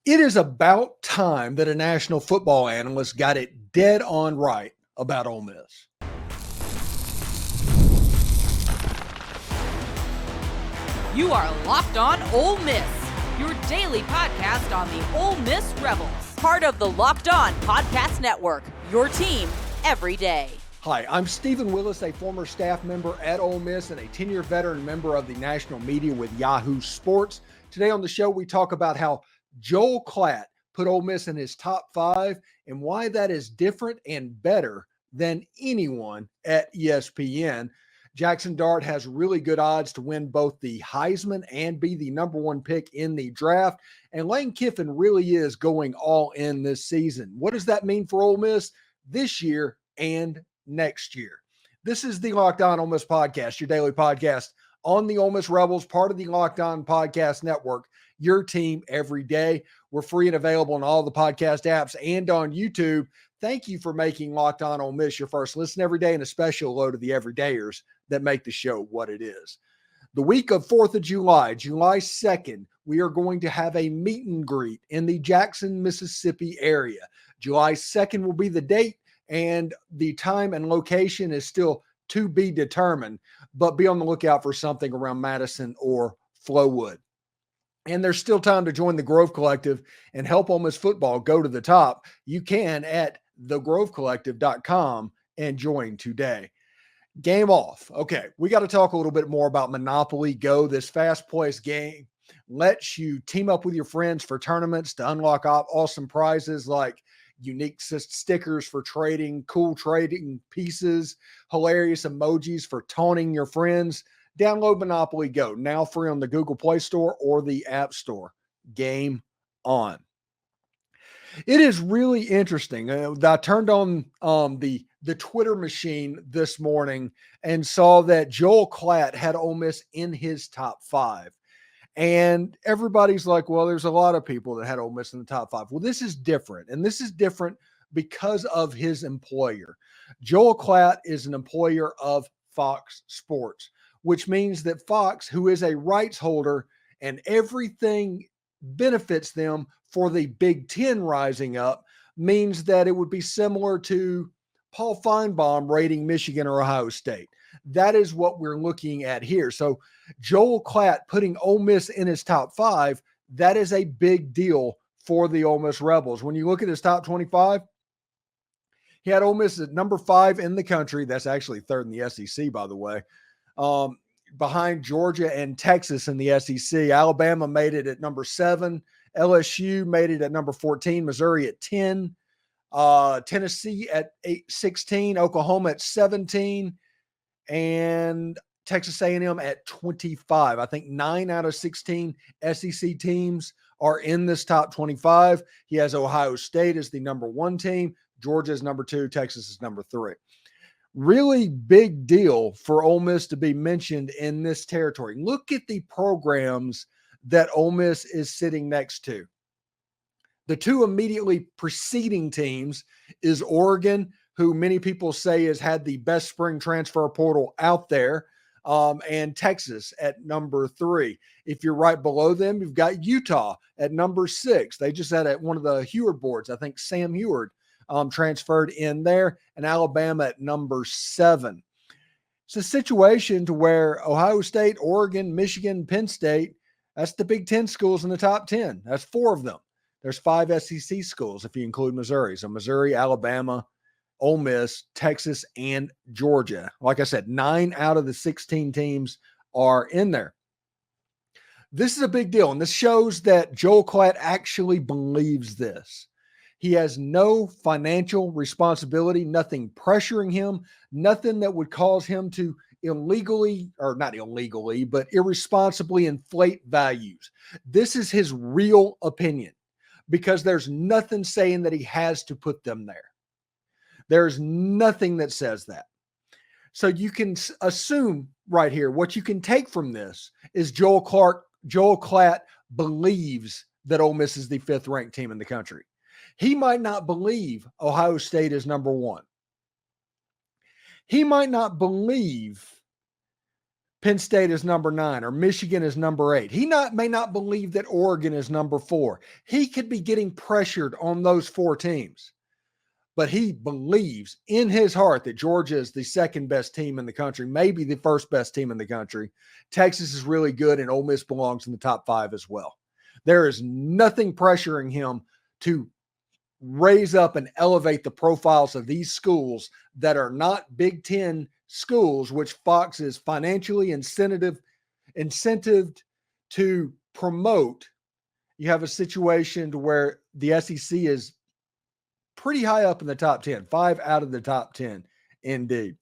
It is about time that a national football analyst got it dead on right about Ole Miss. You are Locked On Ole Miss, your daily podcast on the Ole Miss Rebels, part of the Locked On Podcast Network, your team every day. Hi, I'm Stephen Willis, a former staff member at Ole Miss and a 10-year veteran member of the national media with Yahoo Sports. Today on the show, we talk about how Joel Klatt put Ole Miss in his top 5 and why that is different and better than anyone at ESPN. Jaxson Dart has really good odds to win both the Heisman and be the number 1 pick in the draft. And Lane Kiffin really is going all in this season. What does that mean for Ole Miss this year and next year? This is the Locked On Ole Miss podcast, your daily podcast on the Ole Miss Rebels, part of the Locked On Podcast Network, your team every day. We're free and available on all the podcast apps and on YouTube. Thank you for making Locked On Ole Miss your first listen every day, and a special hello to the everydayers that make the show what it is. The week of 4th of July, July 2nd, we are going to have a meet and greet in the Jackson, Mississippi area. July 2nd will be the date, and the time and location is still to be determined, but be on the lookout for something around Madison or Flowood. And there's still time to join the Grove Collective and help Ole Miss football go to the top. You can at thegrovecollective.com and join today. Game off. Okay, we got to talk a little bit more about Monopoly Go. This fast-paced game lets you team up with your friends for tournaments to unlock awesome prizes like unique stickers for trading, cool trading pieces, hilarious emojis for taunting your friends. Download Monopoly Go, now free on the Google Play Store or the App Store. Game on. It is really interesting. I turned on the Twitter machine this morning and saw that Joel Klatt had Ole Miss in his top 5. And everybody's like, well, there's a lot of people that had Ole Miss in the top 5. Well, this is different. And this is different because of his employer. Joel Klatt is an employer of Fox Sports, which means that Fox, who is a rights holder, and everything benefits them for the Big Ten rising up, means that it would be similar to Paul Feinbaum rating Michigan or Ohio State. That is what we're looking at here. So Joel Klatt putting Ole Miss in his top 5, that is a big deal for the Ole Miss Rebels. When you look at his top 25, he had Ole Miss at number 5 in the country. That's actually 3rd in the SEC, by the way. Behind Georgia and Texas in the SEC. Alabama made it at number 7. LSU made it at number 14. Missouri at 10. Tennessee at 16. Oklahoma at 17. And Texas A&M at 25. I think 9 out of 16 SEC teams are in this top 25. He has Ohio State as the number 1 team. Georgia is number 2. Texas is number 3. Really big deal for Ole Miss to be mentioned in this territory. Look at the programs that Ole Miss is sitting next to. The 2 immediately preceding teams is Oregon, who many people say has had the best spring transfer portal out there, and Texas at number 3. If you're right below them, you've got Utah at number 6. They just had one of the Heward boards. I think Sam Heward transferred in there, and Alabama at number 7. It's a situation to where Ohio State, Oregon, Michigan, Penn State, that's the Big Ten schools in the top 10. That's 4 of them. There's 5 SEC schools if you include Missouri. So Missouri, Alabama, Ole Miss, Texas, and Georgia. Like I said, 9 out of the 16 teams are in there. This is a big deal, and this shows that Joel Klatt actually believes this. He has no financial responsibility, nothing pressuring him, nothing that would cause him to illegally, or not illegally, but irresponsibly inflate values. This is his real opinion because there's nothing saying that he has to put them there. There's nothing that says that. So you can assume right here, what you can take from this is Joel Klatt believes that Ole Miss is the 5th ranked team in the country. He might not believe Ohio State is number 1. He might not believe Penn State is number 9 or Michigan is number 8. He may not believe that Oregon is number 4. He could be getting pressured on those 4 teams. But he believes in his heart that Georgia is the second best team in the country, maybe the first best team in the country. Texas is really good, and Ole Miss belongs in the top 5 as well. There is nothing pressuring him to raise up and elevate the profiles of these schools that are not Big Ten schools, which Fox is financially incentived to promote. You have a situation to where the SEC is pretty high up in the top 10, 5 out of the top 10. Indeed.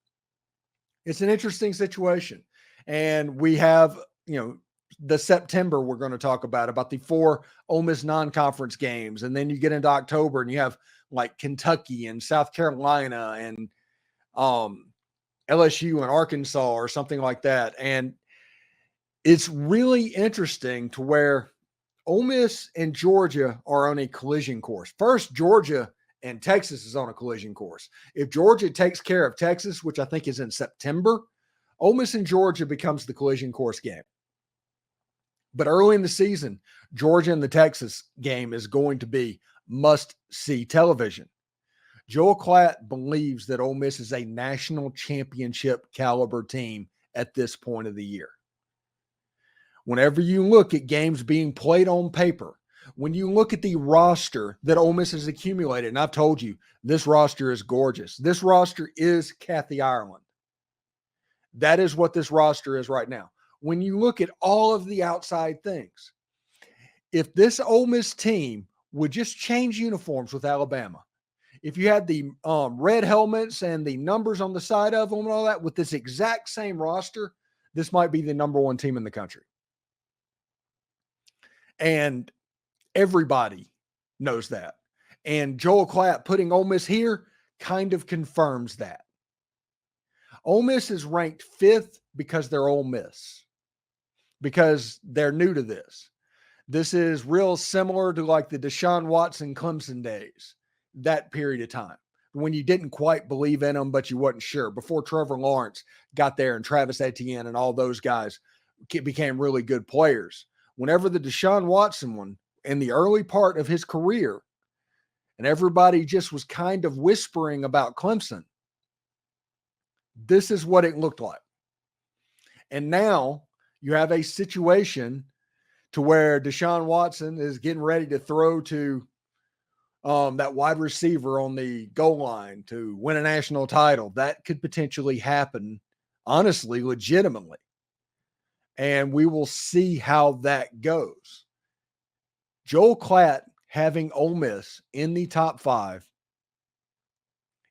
It's an interesting situation. And we have, the September we're going to talk about the 4 Ole Miss non-conference games. And then you get into October and you have like Kentucky and South Carolina and LSU and Arkansas or something like that. And it's really interesting to where Ole Miss and Georgia are on a collision course. First, Georgia and Texas is on a collision course. If Georgia takes care of Texas, which I think is in September, Ole Miss and Georgia becomes the collision course game. But early in the season, Georgia and the Texas game is going to be must-see television. Joel Klatt believes that Ole Miss is a national championship caliber team at this point of the year. Whenever you look at games being played on paper, when you look at the roster that Ole Miss has accumulated, and I've told you, this roster is gorgeous. This roster is Kathy Ireland. That is what this roster is right now. When you look at all of the outside things, if this Ole Miss team would just change uniforms with Alabama, if you had the red helmets and the numbers on the side of them and all that with this exact same roster, this might be the number 1 team in the country. And everybody knows that. And Joel Klatt putting Ole Miss here kind of confirms that. Ole Miss is ranked 5th because they're Ole Miss, because they're new to this. This is real similar to like the Deshaun Watson Clemson days, that period of time, when you didn't quite believe in them, but you wasn't sure. Before Trevor Lawrence got there and Travis Etienne and all those guys became really good players. Whenever the Deshaun Watson one, in the early part of his career, and everybody just was kind of whispering about Clemson, this is what it looked like. And now you have a situation to where Deshaun Watson is getting ready to throw to that wide receiver on the goal line to win a national title. That could potentially happen, honestly, legitimately. And we will see how that goes. Joel Klatt having Ole Miss in the top 5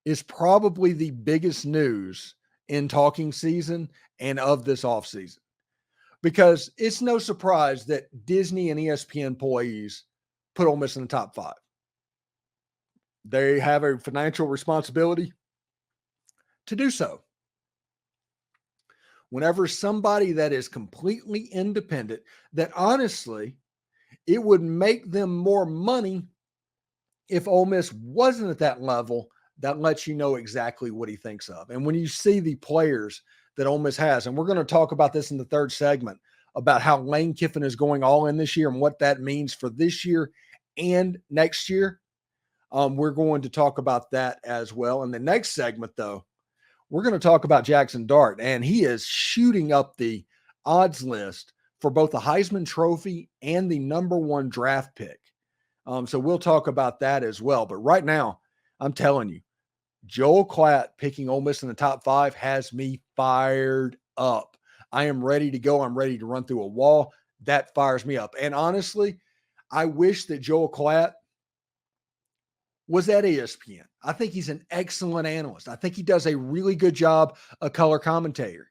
is probably the biggest news in talking season and of this offseason. Because it's no surprise that Disney and ESPN employees put Ole Miss in the top 5. They have a financial responsibility to do so. Whenever somebody that is completely independent, that honestly, it would make them more money if Ole Miss wasn't at that level, that lets you know exactly what he thinks of. And when you see the players that Ole Miss has, and we're going to talk about this in the 3rd segment, about how Lane Kiffin is going all in this year and what that means for this year and next year. We're going to talk about that as well. In the next segment, though, we're going to talk about Jaxson Dart, and he is shooting up the odds list for both the Heisman Trophy and the number 1 draft pick. So we'll talk about that as well. But right now, I'm telling you, Joel Klatt picking Ole Miss in the top 5 has me fired up. I am ready to go. I'm ready to run through a wall. That fires me up. And honestly, I wish that Joel Klatt was at ESPN. I think he's an excellent analyst. I think he does a really good job of color commentary.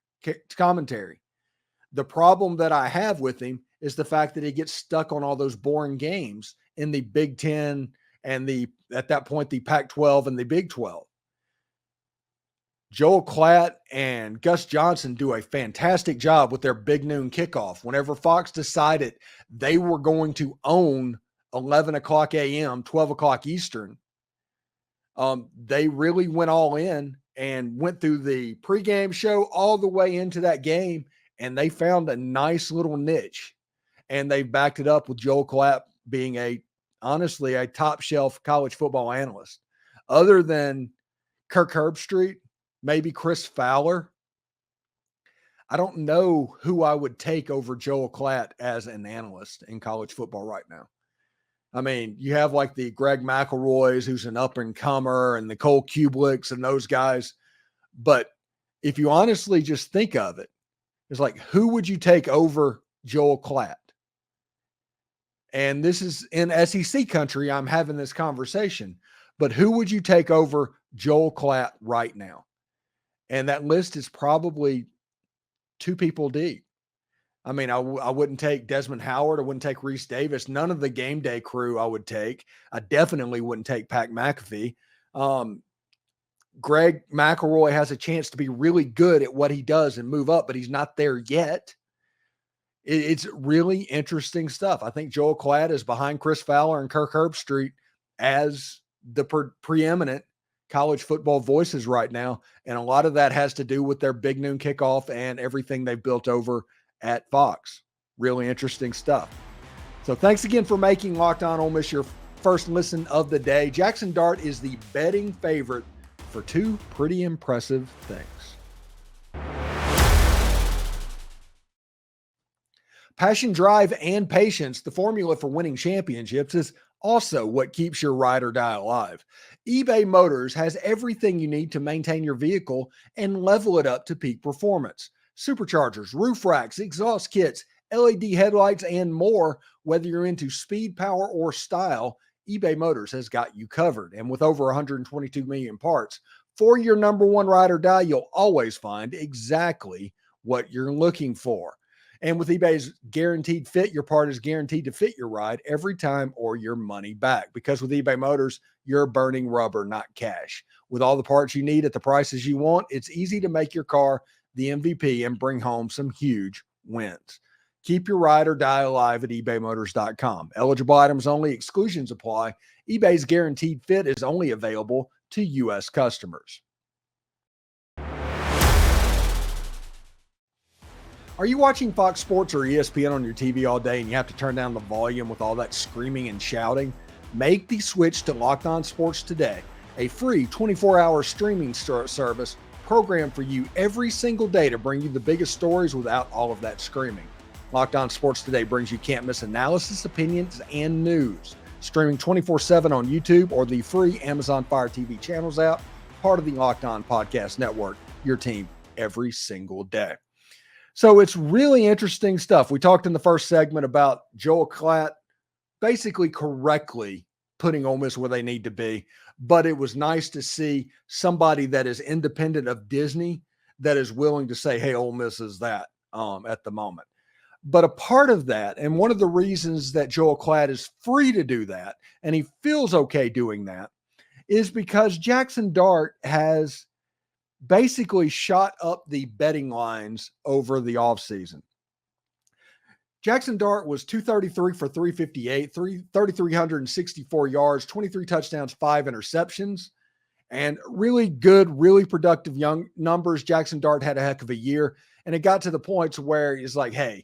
The problem that I have with him is the fact that he gets stuck on all those boring games in the Big Ten and at that point, the Pac-12 and the Big 12. Joel Klatt and Gus Johnson do a fantastic job with their Big Noon kickoff. Whenever Fox decided they were going to own 11 o'clock a.m., 12 o'clock Eastern, they really went all in and went through the pregame show all the way into that game and they found a nice little niche, and they backed it up with Joel Klatt being honestly a top shelf college football analyst. Other than Kirk Herbstreit, maybe Chris Fowler, I don't know who I would take over Joel Klatt as an analyst in college football right now. I mean, you have like the Greg McElroys, who's an up and comer, and the Cole Kublicks and those guys. But if you honestly just think of it, it's like, who would you take over Joel Klatt? And this is in SEC country, I'm having this conversation, but who would you take over Joel Klatt right now? And that list is probably two people deep. I mean, I wouldn't take Desmond Howard. I wouldn't take Reese Davis. None of the game day crew I would take. I definitely wouldn't take Pat McAfee. Greg McElroy has a chance to be really good at what he does and move up, but he's not there yet. It's really interesting stuff. I think Joel Klatt is behind Chris Fowler and Kirk Herbstreit as the preeminent college football voices right now. And a lot of that has to do with their big noon kickoff and everything they've built over at Fox. Really interesting stuff. So thanks again for making Locked On Ole Miss your first listen of the day. Jaxson Dart is the betting favorite for two pretty impressive things. Passion, drive, and patience, the formula for winning championships, is also what keeps your ride or die alive. eBay Motors has everything you need to maintain your vehicle and level it up to peak performance. Superchargers, roof racks, exhaust kits, LED headlights, and more. Whether you're into speed, power, or style, eBay Motors has got you covered. And with over 122 million parts, for your number one ride or die, you'll always find exactly what you're looking for. And with eBay's guaranteed fit, your part is guaranteed to fit your ride every time or your money back. Because with eBay Motors, you're burning rubber, not cash. With all the parts you need at the prices you want, it's easy to make your car the MVP and bring home some huge wins. Keep your ride or die alive at ebaymotors.com. Eligible items only, exclusions apply. eBay's guaranteed fit is only available to U.S. customers. Are you watching Fox Sports or ESPN on your TV all day and you have to turn down the volume with all that screaming and shouting? Make the switch to Locked On Sports today, a free 24-hour streaming service programmed for you every single day to bring you the biggest stories without all of that screaming. Locked On Sports Today brings you can't-miss analysis, opinions, and news. Streaming 24/7 on YouTube or the free Amazon Fire TV channels app, part of the Locked On Podcast Network, your team every single day. So it's really interesting stuff. We talked in the first segment about Joel Klatt basically correctly putting Ole Miss where they need to be, but it was nice to see somebody that is independent of Disney that is willing to say, hey, Ole Miss is that at the moment. But a part of that, and one of the reasons that Joel Klatt is free to do that, and he feels okay doing that, is because Jaxson Dart has basically shot up the betting lines over the offseason. Jaxson Dart was 233 for 358, 3,364 yards, 23 touchdowns, 5 interceptions, and really good, really productive young numbers. Jaxson Dart had a heck of a year, and it got to the points where he's like, hey,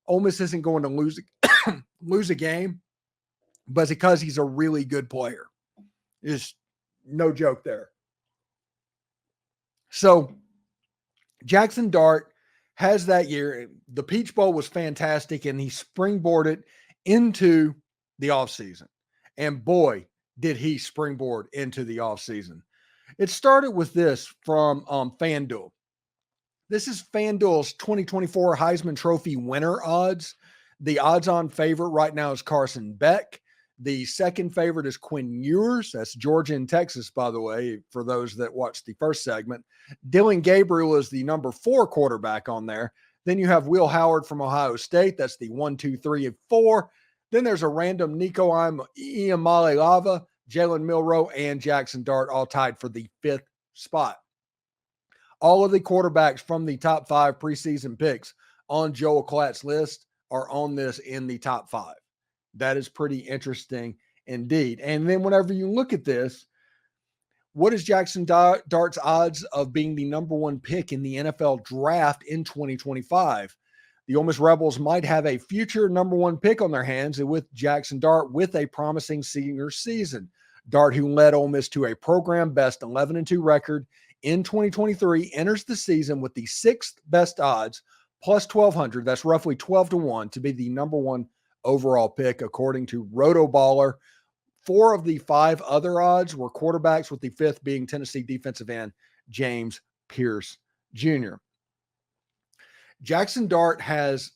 Ole Miss isn't going to lose a game, but because he's a really good player. There's no joke there. So Jaxson Dart has that year. The Peach Bowl was fantastic, and he springboarded into the offseason. And boy, did he springboard into the offseason. It started with this from FanDuel. This is FanDuel's 2024 Heisman Trophy winner odds. The odds-on favorite right now is Carson Beck. The second favorite is Quinn Ewers. That's Georgia and Texas, by the way, for those that watched the first segment. Dylan Gabriel is the number 4 quarterback on there. Then you have Will Howard from Ohio State. That's the 1, 2, 3, and 4. Then there's a random Nico Iamaleava, Jalen Milroe, and Jaxson Dart all tied for the 5th spot. All of the quarterbacks from the top 5 preseason picks on Joel Klatt's list are on this in the top 5. That is pretty interesting indeed. And then whenever you look at this, What is Jaxson Dart's odds of being the number one pick in the NFL draft in 2025? The Ole Miss Rebels might have a future number one pick on their hands with Jaxson Dart with a promising senior season. Dart, who led Ole Miss to a program best 11-2 record in 2023, enters the season with the sixth best odds, plus 1,200. That's roughly 12-1 to be the number one overall pick, according to Roto-Baller. 4 of the 5 other odds were quarterbacks, with the fifth being Tennessee defensive end James Pierce Jr. Jaxson Dart has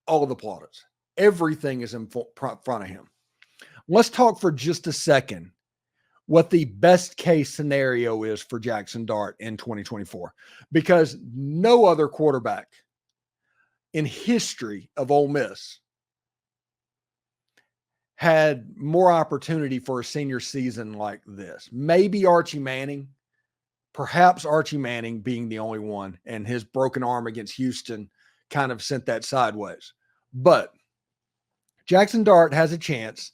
all of the plaudits. Everything is in front of him. Let's talk for just a second what the best case scenario is for Jaxson Dart in 2024, because no other quarterback in history of Ole Miss had more opportunity for a senior season like this. Maybe Archie Manning, perhaps Archie Manning being the only one, and his broken arm against Houston kind of sent that sideways. But Jaxson Dart has a chance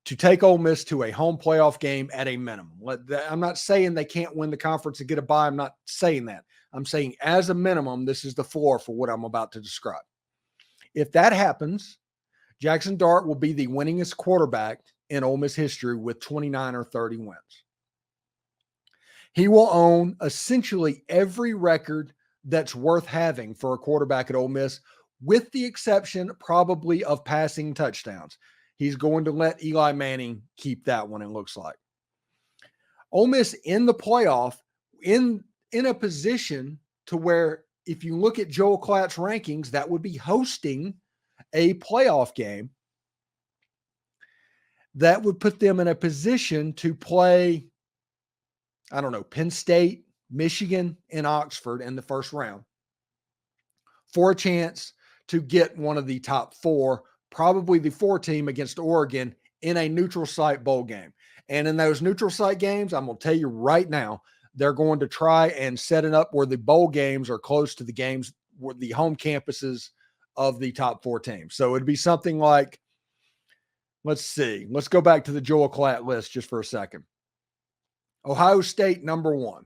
to take Ole Miss to a home playoff game at a minimum. I'm not saying they can't win the conference and get a bye. I'm not saying that. I'm saying as a minimum, this is the floor for what I'm about to describe. If that happens, Jaxson Dart will be the winningest quarterback in Ole Miss history with 29 or 30 wins. He will own essentially every record that's worth having for a quarterback at Ole Miss, with the exception probably of passing touchdowns. He's going to let Eli Manning keep that one, it looks like. Ole Miss in the playoff, in a position to where, if you look at Joel Klatt's rankings, that would be hosting a playoff game. That would put them in a position to play, I don't know, Penn State, Michigan, and Oxford in the first round for a chance to get one of the top 4, probably the 4 team against Oregon in a neutral site bowl game. And in those neutral site games, I'm going to tell you right now, they're going to try and set it up where the bowl games are close to the games, where the home campuses of the top 4 teams. So it'd be something like, let's see, let's go back to the Joel Klatt list just for a second. Ohio State, number 1.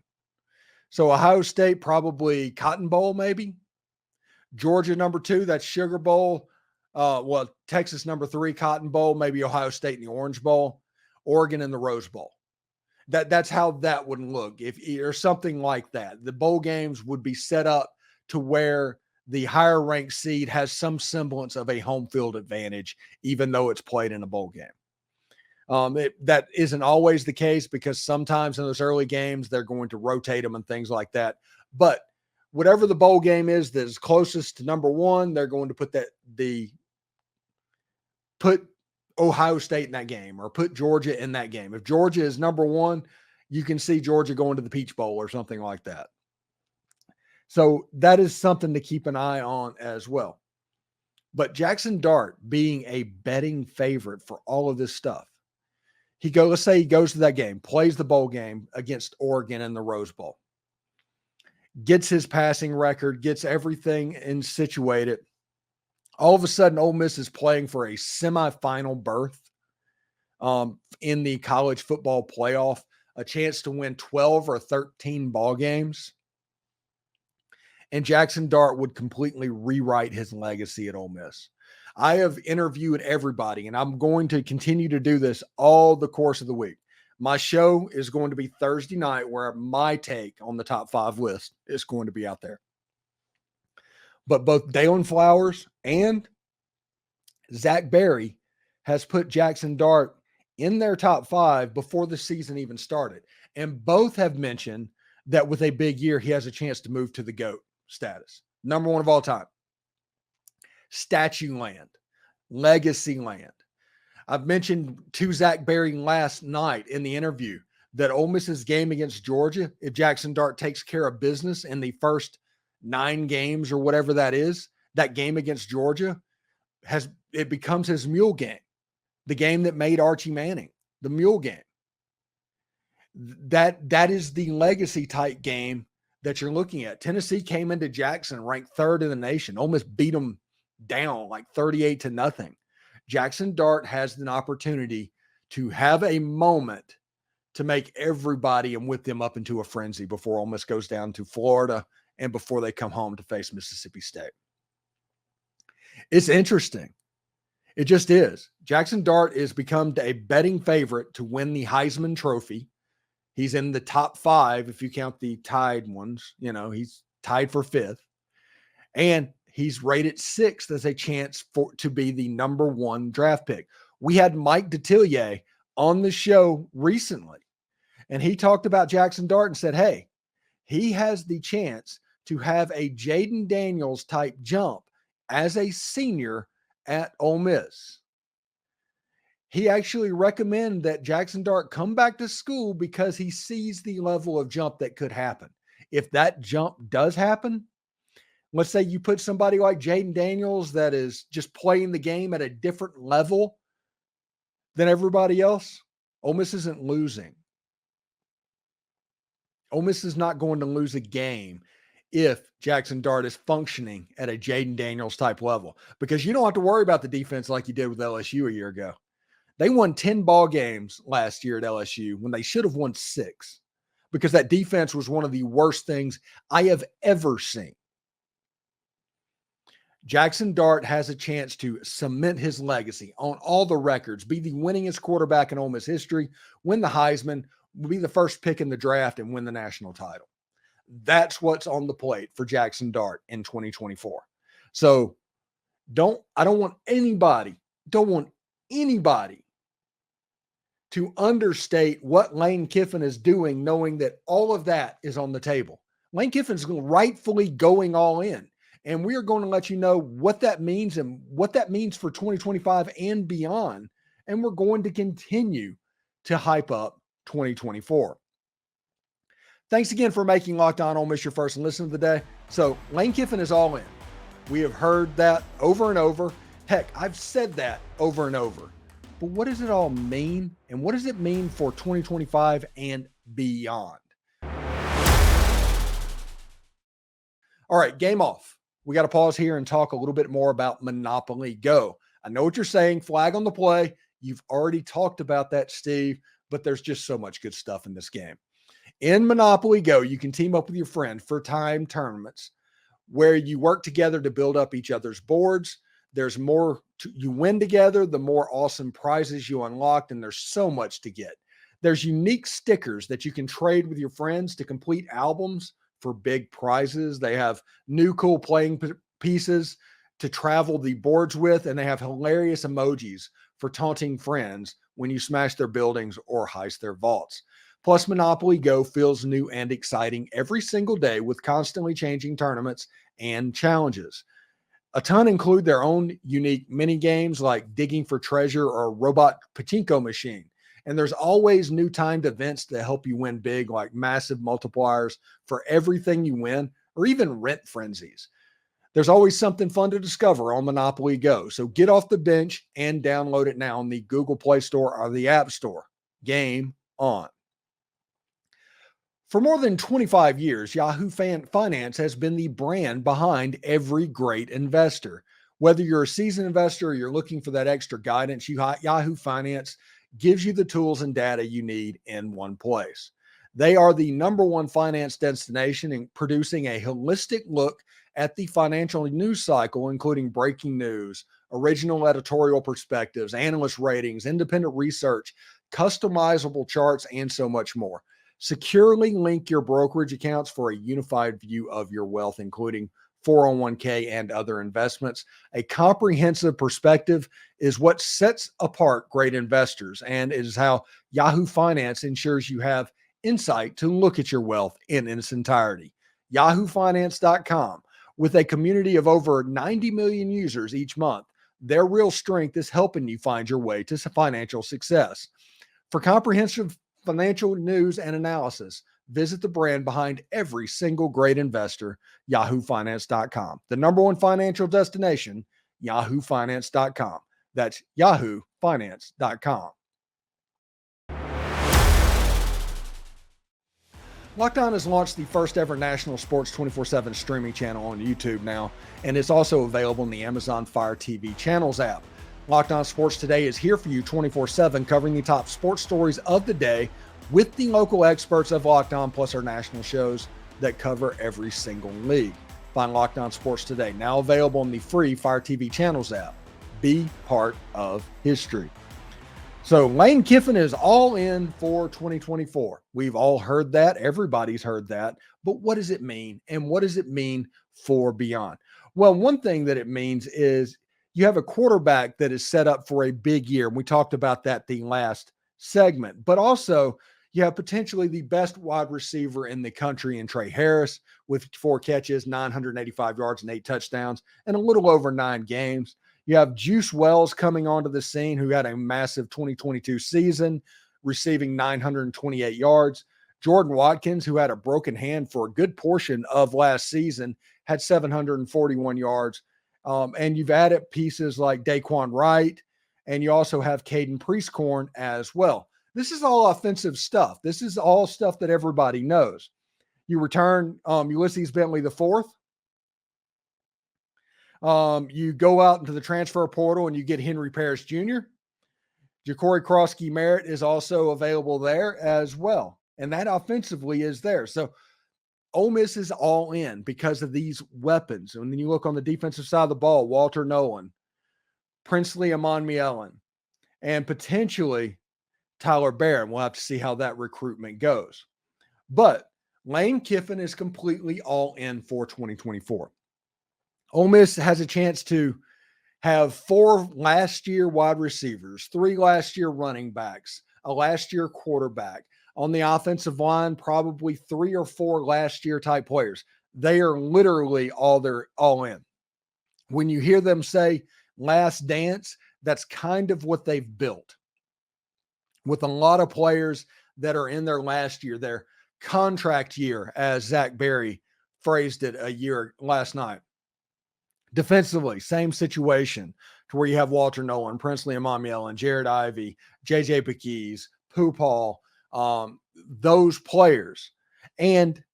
So Ohio State, probably Cotton Bowl, maybe. Georgia, number 2, that's Sugar Bowl. Texas, number 3, Cotton Bowl, maybe Ohio State in the Orange Bowl, Oregon in the Rose Bowl. That's how that would look, or something like that. The bowl games would be set up to where the higher ranked seed has some semblance of a home field advantage, even though it's played in a bowl game. That isn't always the case, because sometimes in those early games, they're going to rotate them and things like that. But whatever the bowl game is that is closest to number 1, they're going to put Ohio State in that game, or put Georgia in that game. If Georgia is number 1, you can see Georgia going to the Peach Bowl or something like that. So that is something to keep an eye on as well. But Jaxson Dart being a betting favorite for all of this stuff, let's say he goes to that game, plays the bowl game against Oregon in the Rose Bowl, gets his passing record, gets everything in situated. All of a sudden, Ole Miss is playing for a semifinal berth in the college football playoff, a chance to win 12 or 13 ball games. And Jaxson Dart would completely rewrite his legacy at Ole Miss. I have interviewed everybody, and I'm going to continue to do this all the course of the week. My show is going to be Thursday night, where my take on the top 5 list is going to be out there. But both Dalen Flowers and Zach Berry has put Jaxson Dart in their top 5 before the season even started. And both have mentioned that with a big year, he has a chance to move to the GOAT status. Number 1 of all time. Statue land. Legacy land. I've mentioned to Zach Berry last night in the interview that Ole Miss's game against Georgia, if Jaxson Dart takes care of business in the first 9 games or whatever that is, that game against Georgia it becomes his mule game, the game that made Archie Manning, the mule game. That is the legacy type game that you're looking at. Tennessee came into Jackson ranked 3rd in the nation. Ole Miss beat them down like 38-0. Jaxson Dart has an opportunity to have a moment to make everybody and whip them up into a frenzy before Ole Miss goes down to Florida and before they come home to face Mississippi State. It's interesting. It just is. Jaxson Dart is become a betting favorite to win the Heisman Trophy. He's in the top 5 if you count the tied ones. He's tied for 5th. And he's rated 6th as a chance to be the number 1 draft pick. We had Mike Detillier on the show recently, and he talked about Jaxson Dart and said, hey, he has the chance to have a Jaden Daniels type jump as a senior at Ole Miss. He actually recommended that Jaxson Dart come back to school because he sees the level of jump that could happen. If that jump does happen, let's say you put somebody like Jaden Daniels that is just playing the game at a different level than everybody else, Ole Miss isn't losing. Ole Miss is not going to lose a game if Jaxson Dart is functioning at a Jaden Daniels type level, because you don't have to worry about the defense like you did with LSU a year ago. They won 10 ball games last year at LSU when they should have won 6, because that defense was one of the worst things I have ever seen. Jaxson Dart has a chance to cement his legacy on all the records, be the winningest quarterback in Ole Miss history, win the Heisman, be the first pick in the draft, and win the national title. That's what's on the plate for Jaxson Dart in 2024. So I don't want anybody to understate what Lane Kiffin is doing, knowing that all of that is on the table. Lane Kiffin's rightfully going all in. And we are going to let you know what that means and what that means for 2025 and beyond. And we're going to continue to hype up 2024. Thanks again for making Locked On Ole Miss your first listen of the day. So Lane Kiffin is all in. We have heard that over and over. Heck, I've said that over and over. But what does it all mean? And what does it mean for 2025 and beyond? All right, game off. We got to pause here and talk a little bit more about Monopoly Go. I know what you're saying, flag on the play. You've already talked about that, Steve, but there's just so much good stuff in this game. In Monopoly Go, you can team up with your friend for time tournaments where you work together to build up each other's boards. There's more you win together, the more awesome prizes you unlock, and there's so much to get. There's unique stickers that you can trade with your friends to complete albums for big prizes. They have new cool playing pieces to travel the boards with, and they have hilarious emojis for taunting friends when you smash their buildings or heist their vaults. Plus, Monopoly Go feels new and exciting every single day with constantly changing tournaments and challenges. A ton include their own unique mini games like digging for treasure or robot pachinko machine. And there's always new timed events to help you win big, like massive multipliers for everything you win, or even rent frenzies. There's always something fun to discover on Monopoly Go. So get off the bench and download it now on the Google Play Store or the App Store. Game on. For more than 25 years, Yahoo Finance has been the brand behind every great investor. Whether you're a seasoned investor or you're looking for that extra guidance, Yahoo Finance gives you the tools and data you need in one place. They are the number one finance destination in producing a holistic look at the financial news cycle, including breaking news, original editorial perspectives, analyst ratings, independent research, customizable charts, and so much more. Securely link your brokerage accounts for a unified view of your wealth, including 401k and other investments. A comprehensive perspective is what sets apart great investors, and it is how Yahoo Finance ensures you have insight to look at your wealth in its entirety. YahooFinance.com. With a community of over 90 million users each month, their real strength is helping you find your way to financial success. For comprehensive financial news and analysis, visit the brand behind every single great investor, YahooFinance.com. The number one financial destination, YahooFinance.com. That's YahooFinance.com. Locked On has launched the first ever national sports 24/7 streaming channel on YouTube now, and it's also available in the Amazon Fire TV Channels app. Locked On Sports Today is here for you 24/7, covering the top sports stories of the day with the local experts of Locked On, plus our national shows that cover every single league. Find Locked On Sports today, now available on the free Fire TV Channels app. Be part of history. So Lane Kiffin is all in for 2024. We've all heard that. Everybody's heard that. But what does it mean? And what does it mean for beyond? Well, one thing that it means is you have a quarterback that is set up for a big year. And we talked about that the last segment. But also, you have potentially the best wide receiver in the country in Trey Harris with 4 catches, 985 yards, and 8 touchdowns, and a little over 9 games. You have Juice Wells coming onto the scene, who had a massive 2022 season, receiving 928 yards. Jordan Watkins, who had a broken hand for a good portion of last season, had 741 yards. And you've added pieces like Daquan Wright, and you also have Caden Priestcorn as well. This is all offensive stuff. This is all stuff that everybody knows. You return Ulysses Bentley IV. You go out into the transfer portal and you get Henry Parrish Jr. Ja'Cory Krosky Merritt is also available there as well. And that offensively is there. So Ole Miss is all in because of these weapons. And then you look on the defensive side of the ball, Walter Nolan, Princely Amon-Mielen, and potentially Tyler Barron. We'll have to see how that recruitment goes. But Lane Kiffin is completely all in for 2024. Ole Miss has a chance to have 4 last-year wide receivers, 3 last-year running backs, a last-year quarterback. On the offensive line, probably 3 or 4 last-year type players. They are literally all in. When you hear them say last dance, that's kind of what they've built. With a lot of players that are in their last year, their contract year, as Zach Berry phrased it last night. Defensively, same situation to where you have Walter Nolan, Princely Amon-Mielen, Jared Ivey, J.J. Pegues, Paul, those players. And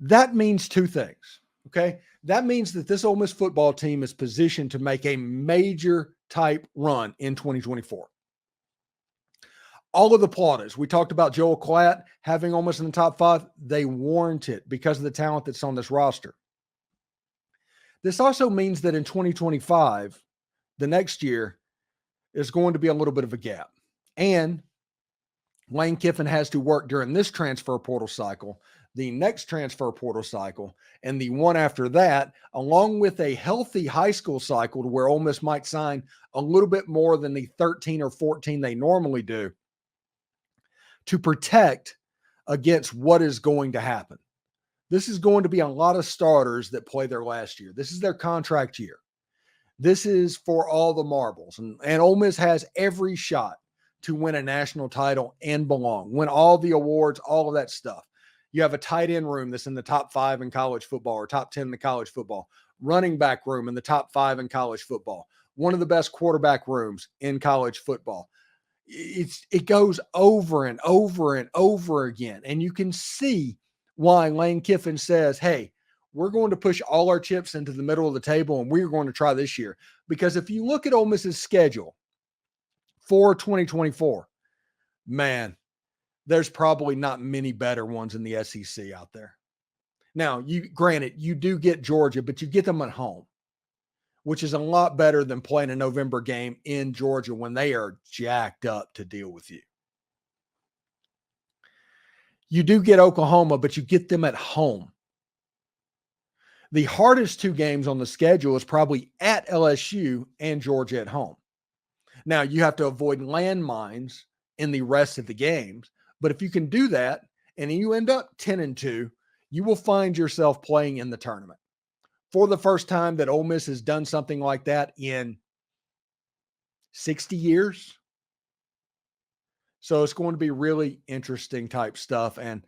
that means 2 things, okay? That means that this Ole Miss football team is positioned to make a major type run in 2024. All of the plaudits, we talked about Joel Klatt having Ole Miss in the top 5. They warrant it because of the talent that's on this roster. This also means that in 2025, the next year, is going to be a little bit of a gap. And Lane Kiffin has to work during this transfer portal cycle, the next transfer portal cycle, and the one after that, along with a healthy high school cycle to where Ole Miss might sign a little bit more than the 13 or 14 they normally do, to protect against what is going to happen. This is going to be a lot of starters that play their last year. This is their contract year. This is for all the marbles. And Ole Miss has every shot to win a national title and belong, win all the awards, all of that stuff. You have a tight end room that's in the top 5 in college football or top 10 in college football. Running back room in the top 5 in college football. One of the best quarterback rooms in college football. It goes over and over and over again. And you can see why Lane Kiffin says, hey, we're going to push all our chips into the middle of the table and we're going to try this year. Because if you look at Ole Miss's schedule for 2024, man, there's probably not many better ones in the SEC out there. Now, granted, you do get Georgia, but you get them at home, which is a lot better than playing a November game in Georgia when they are jacked up to deal with you. You do get Oklahoma, but you get them at home. The hardest 2 games on the schedule is probably at LSU and Georgia at home. Now, you have to avoid landmines in the rest of the games, but if you can do that and you end up 10-2, you will find yourself playing in the tournament. For the first time that Ole Miss has done something like that in 60 years. So it's going to be really interesting type stuff. And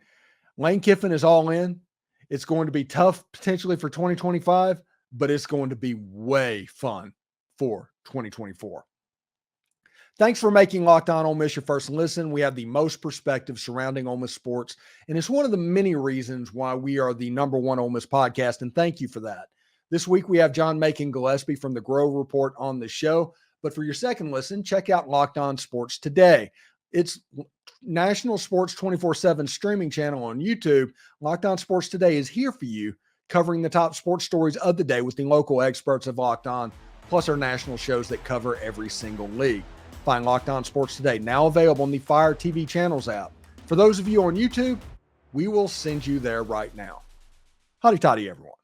Lane Kiffin is all in. It's going to be tough potentially for 2025, but it's going to be way fun for 2024. Thanks for making Locked On Ole Miss your first listen. We have the most perspective surrounding Ole Miss sports, and it's one of the many reasons why we are the number 1 Ole Miss podcast, and thank you for that. This week, we have John Macon Gillespie from the Grove Report on the show, but for your second listen, check out Locked On Sports Today. its national sports 24/7 streaming channel on YouTube. Locked On Sports Today is here for you, covering the top sports stories of the day with the local experts of Locked On, plus our national shows that cover every single league. Find Locked On Sports Today now available on the Fire TV Channels app. For those of you on YouTube, we will send you there right now. Howdy toddy, everyone.